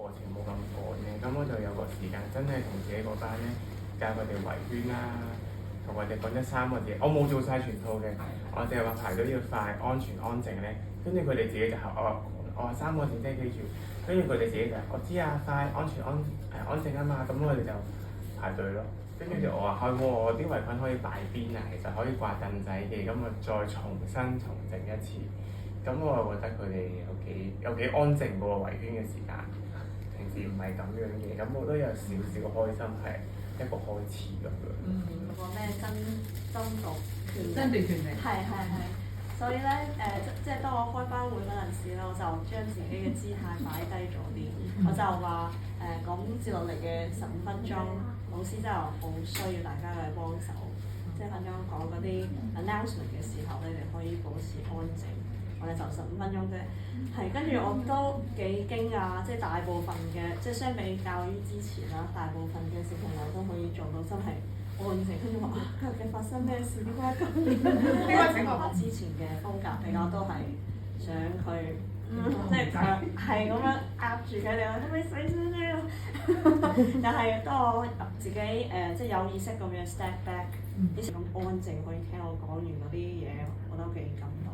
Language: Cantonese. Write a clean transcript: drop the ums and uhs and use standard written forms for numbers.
過程冇咁趕嘅，咁我就有個時間真係同自己嗰班咧教佢哋圍圈啦，同佢哋講咗3個字，我冇做晒全套嘅，我淨係話排隊要快、安全、安靜咧，跟住佢哋自己就我話3個字即係記住，跟住佢哋自己就我知啊，快、安全、安靜啊嘛，咁我哋就排隊咯。跟住我話係喎，我啲圍裙可以擺邊啊，其實可以掛凳仔嘅，咁我再重整一次。咁我覺得佢哋有幾安靜嗰個圍圈嘅時間，平時唔係咁樣嘅，咁我都有少少開心，係一個開始咁樣。嗰個咩爭奪權爭奪權利。係。所以咧即係當我開班會嗰陣時咧，我就將自己嘅姿態擺低咗啲，我就話講接落嚟嘅15分鐘，老師真係好需要大家嘅幫手，即係咁樣講嗰啲 announcement 嘅時候咧，你哋可以保持安靜。我哋就15分鐘啫，係跟住我都幾驚訝，即係大部分嘅，即係相比較於之前啦，大部分嘅小朋友都可以做到真係安靜，跟住話今日嘅發生咩事？點解咁？點解整我之前嘅風格比較都係想佢，即係係咁樣壓住佢哋，可唔可以細聲啲？但係當我自己即係有意識咁樣 step back，以前咁安靜可以聽我講完嗰啲嘢，我都幾感動。